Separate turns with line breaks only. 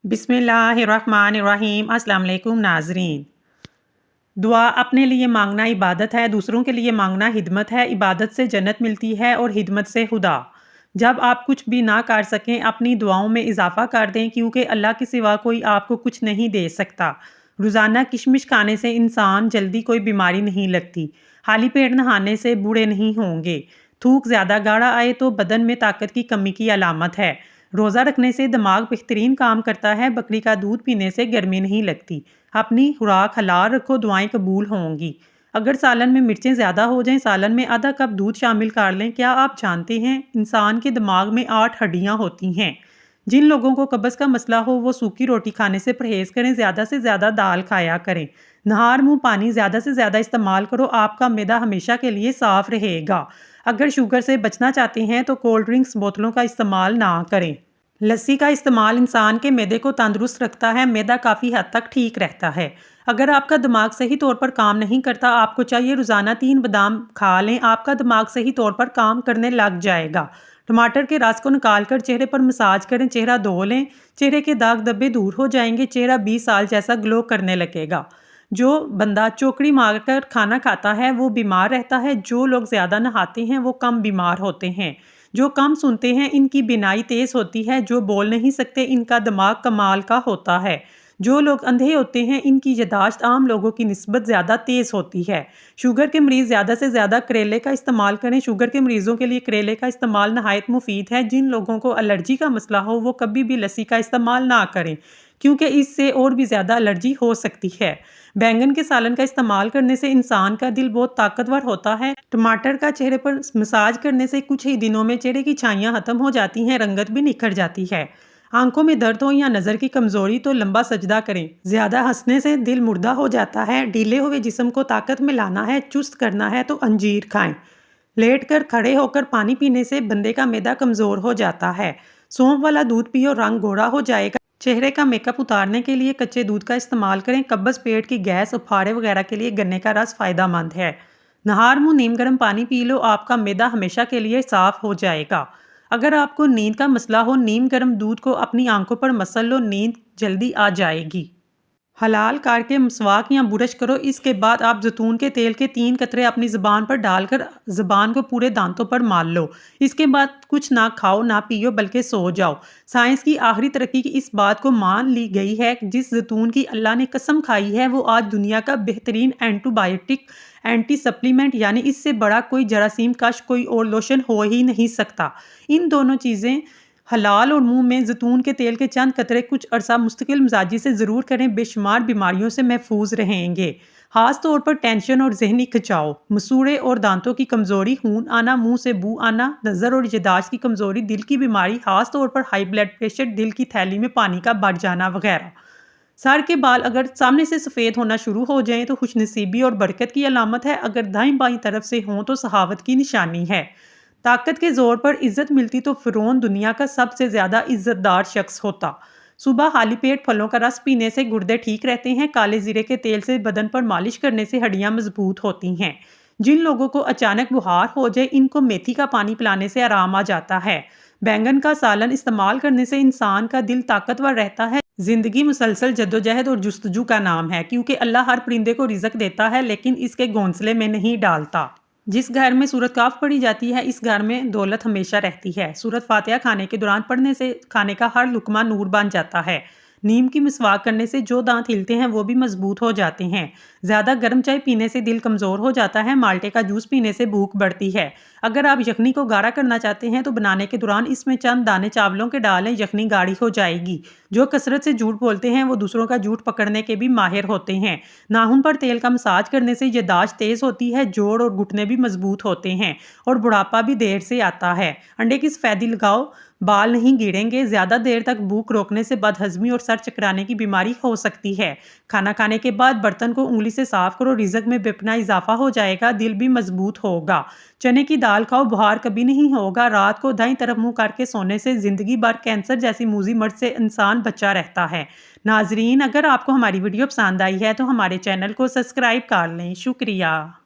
बिस्मिल्लाहिर्रहमानिर्रहीम। अस्सलाम वालेकुम नाज़रीन। दुआ अपने लिए मांगना इबादत है, दूसरों के लिए मांगना हिदमत है। इबादत से जन्नत मिलती है और हिदमत से खुदा। जब आप कुछ भी ना कर सकें, अपनी दुआओं में इजाफा कर दें, क्योंकि अल्लाह के सिवा कोई आपको कुछ नहीं दे सकता। रोज़ाना किशमिश खाने से इंसान जल्दी कोई बीमारी नहीं लगती। खाली पेट नहाने से बूढ़े नहीं होंगे। थूक ज़्यादा गाढ़ा आए तो बदन में ताकत की कमी की अलामत है। रोज़ा रखने से दिमाग बेहतरीन काम करता है। बकरी का दूध पीने से गर्मी नहीं लगती। अपनी खुराक हलाल रखो, दुआएं कबूल होंगी। अगर सालन में मिर्चें ज़्यादा हो जाएं, सालन में आधा कप दूध शामिल कर लें। क्या आप जानते हैं इंसान के दिमाग में 8 हड्डियां होती हैं। जिन लोगों को कब्ज़ का मसला हो वो सूखी रोटी खाने से परहेज़ करें। ज़्यादा से ज़्यादा दाल खाया करें। नहार मुँह पानी ज़्यादा से ज़्यादा इस्तेमाल करो। आपका मैदा हमेशा के लिए साफ़ रहेगा। अगर शुगर से बचना चाहते हैं तो कोल्ड ड्रिंक्स बोतलों का इस्तेमाल ना करें। लस्सी का इस्तेमाल इंसान के मैदे को तंदुरुस्त रखता है। मैदा काफ़ी हद तक ठीक रहता है। अगर आपका दिमाग सही तौर पर काम नहीं करता, आपको चाहिए रोज़ाना 3 बादाम खा लें। आपका दिमाग सही तौर पर काम करने लग जाएगा। टमाटर के रस को निकाल कर चेहरे पर मसाज करें। चेहरा धो लें। चेहरे के दाग धब्बे दूर हो जाएंगे। चेहरा 20 साल जैसा ग्लो करने लगेगा। जो बंदा चौकड़ी मारकर खाना खाता है वो बीमार रहता है। जो लोग ज़्यादा नहाते हैं वो कम बीमार होते हैं। जो कम सुनते हैं इनकी बिनाई तेज़ होती है। जो बोल नहीं सकते इनका दिमाग कमाल का होता है। जो लोग अंधे होते हैं इनकी याददाश्त आम लोगों की निस्बत ज़्यादा तेज़ होती है। शुगर के मरीज़ ज़्यादा से ज़्यादा करेले का इस्तेमाल करें। शुगर के मरीज़ों के लिए करेले का इस्तेमाल नहायत मुफीद है। जिन लोगों को एलर्जी का मसला हो वो कभी भी लस्सी का इस्तेमाल ना करें, क्योंकि इससे और भी ज़्यादा एलर्जी हो सकती है। बैंगन के सालन का इस्तेमाल करने से इंसान का दिल बहुत ताकतवर होता है। टमाटर का चेहरे पर मसाज करने से कुछ ही दिनों में चेहरे की छाइयाँ खत्म हो जाती हैं, रंगत भी निखर जाती है। आंखों में दर्द हो या नज़र की कमज़ोरी तो लंबा सजदा करें। ज़्यादा हंसने से दिल मुर्दा हो जाता है। ढीले हुए जिस्म को ताकत में लाना है, चुस्त करना है तो अंजीर खाएं। लेट कर खड़े होकर पानी पीने से बंदे का मैदा कमज़ोर हो जाता है। सौंफ वाला दूध पियो, रंग गोरा हो जाएगा। चेहरे का मेकअप उतारने के लिए कच्चे दूध का इस्तेमाल करें। कब्ज़, पेट की गैस, उफाड़े वगैरह के लिए गन्ने का रस फ़ायदेमंद है। नहार मुँह नीम गर्म पानी पी लो, आपका मैदा हमेशा के लिए साफ़ हो जाएगा। अगर आपको नींद का मसला हो, नीम गर्म दूध को अपनी आंखों पर मसल लो, नींद जल्दी आ जाएगी। हलाल करके मसवाक या बुरश करो। इसके बाद आप जैतून के तेल के 3 कतरे अपनी ज़ुबान पर डालकर ज़ुबान को पूरे दांतों पर मार लो। इसके बाद कुछ ना खाओ ना पियो, बल्कि सो जाओ। साइंस की आखिरी तरक्की की इस बात को मान ली गई है कि जिस जैतून की अल्लाह ने कसम खाई है वो आज दुनिया का बेहतरीन एंटीबायोटिक, एंटी सप्लीमेंट, यानी इससे बड़ा कोई जरासीम कश कोई और लोशन हो ही नहीं सकता। इन दोनों चीज़ें हलाल और मुंह में जैतून के तेल के चंद कतरे कुछ अरसा मुस्तकिल मिजाजी से ज़रूर करें। बेशुमार बीमारियों से महफूज रहेंगे। खास तौर पर टेंशन और जहनी खिंचाव, मसूड़े और दांतों की कमज़ोरी, खून आना, मुंह से बू आना, नज़र और याददाश्त की कमज़ोरी, दिल की बीमारी, खास तौर पर हाई ब्लड प्रेशर, दिल की थैली में पानी का बढ़ जाना वगैरह। सर के बाल अगर सामने से सफ़ेद होना शुरू हो जाएं तो खुशनसीबी और बरकत की अलामत है। अगर दाईं बाईं तरफ से हों तो सहावत की निशानी है। ताकत के जोर पर इज्जत मिलती तो फिरौन दुनिया का सबसे ज़्यादा इज्जतदार शख्स होता। सुबह खाली पेट फलों का रस पीने से गुर्दे ठीक रहते हैं। काले जीरे के तेल से बदन पर मालिश करने से हड्डियां मजबूत होती हैं। जिन लोगों को अचानक बुखार हो जाए इनको मेथी का पानी पिलाने से आराम आ जाता है। बैंगन का सालन इस्तेमाल करने से इंसान का दिल ताकतवर रहता है। जिंदगी मुसलसल जद्दोजहद और जुस्तजू का नाम है, क्योंकि अल्लाह हर परिंदे को रिज़्क देता है लेकिन इसके घोंसले में नहीं डालता। जिस घर में सूरत काफ पढ़ी जाती है इस घर में दौलत हमेशा रहती है। सूरत फातिहा खाने के दौरान पढ़ने से खाने का हर लुकमा नूर बन जाता है। नीम की मिसवाक करने से जो दांत हिलते हैं वो भी मजबूत हो जाते हैं। ज़्यादा गर्म चाय पीने से दिल कमज़ोर हो जाता है। माल्टे का जूस पीने से भूख बढ़ती है। अगर आप यखनी को गाढ़ा करना चाहते हैं तो बनाने के दौरान इसमें चंद दाने चावलों के डालें, यखनी गाढ़ी हो जाएगी। जो कसरत से झूठ बोलते हैं वो दूसरों का झूठ पकड़ने के भी माहिर होते हैं। नाखून पर तेल का मसाज करने से याददाश्त तेज़ होती है। जोड़ और घुटने भी मजबूत होते हैं और बुढ़ापा भी देर से आता है। अंडे की सफ़ेदी लगाओ, बाल नहीं गिरेंगे। ज़्यादा देर तक भूख रोकने से बदहजमी और सर चकराने की बीमारी हो सकती है। खाना खाने के बाद बर्तन को उंगली से साफ करो, रिज़्क में बेपना इजाफा हो जाएगा, दिल भी मजबूत होगा। चने की दाल खाओ, बुखार कभी नहीं होगा। रात को दाईं तरफ मुंह करके सोने से जिंदगी भर कैंसर जैसी मूजी मर्ज से इंसान बचा रहता है। नाजरीन, अगर आपको हमारी वीडियो पसंद आई है तो हमारे चैनल को सब्सक्राइब कर लें। शुक्रिया।